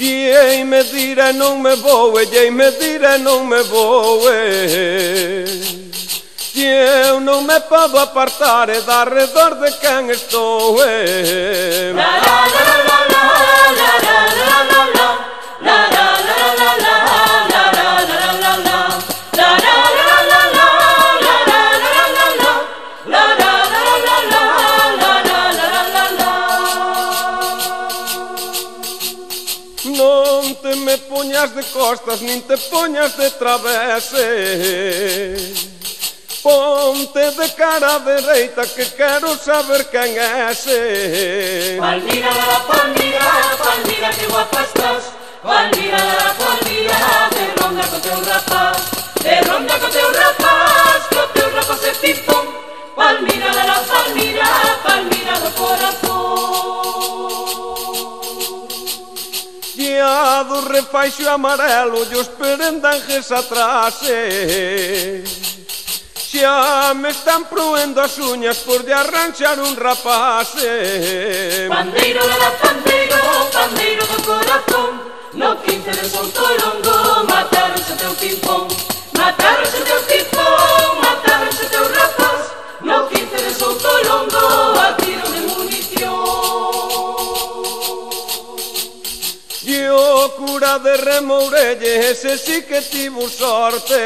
E ei me dire non me vou, e ei me dire non me vou, que eu non me podo apartar da redor de quen estou. Non te me poñas de costas, nin te poñas de travese. Ponte de cara dereita que quero saber quen és. Palmira, Palmira, Palmira, que guapa estás. Palmira, Palmira, de ronda co teu rapaz. De ronda co teu rapaz, co teu rapaz é pim-pum. Palmira, Palmira, Palmira do corazón. Guiado refaixo amarelo e os perendanjes atrás. Xa me están proendo as uñas por de arranxar un rapaz. Pandeiro, pandeiro, pandeiro do corazón. No 15 de Soutolongo mataronse teu pim-pom. Mataronse teu pim-pom, mataronse teu rapaz. No 15 de Soutolongo a tiro de munición. E o cura de Remourelle, ese sí que tivo sorte.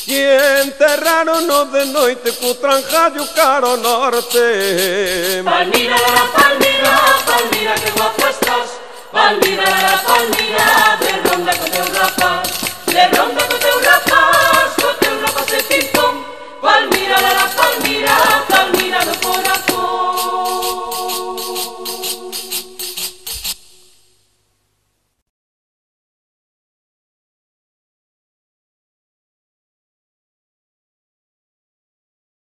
E enterraron-no de noite co tranjallo caro norte. Palmira, Palmira, Palmira, que guapa estás. Palmira, Palmira, de ronda co teu rapaz. De ronda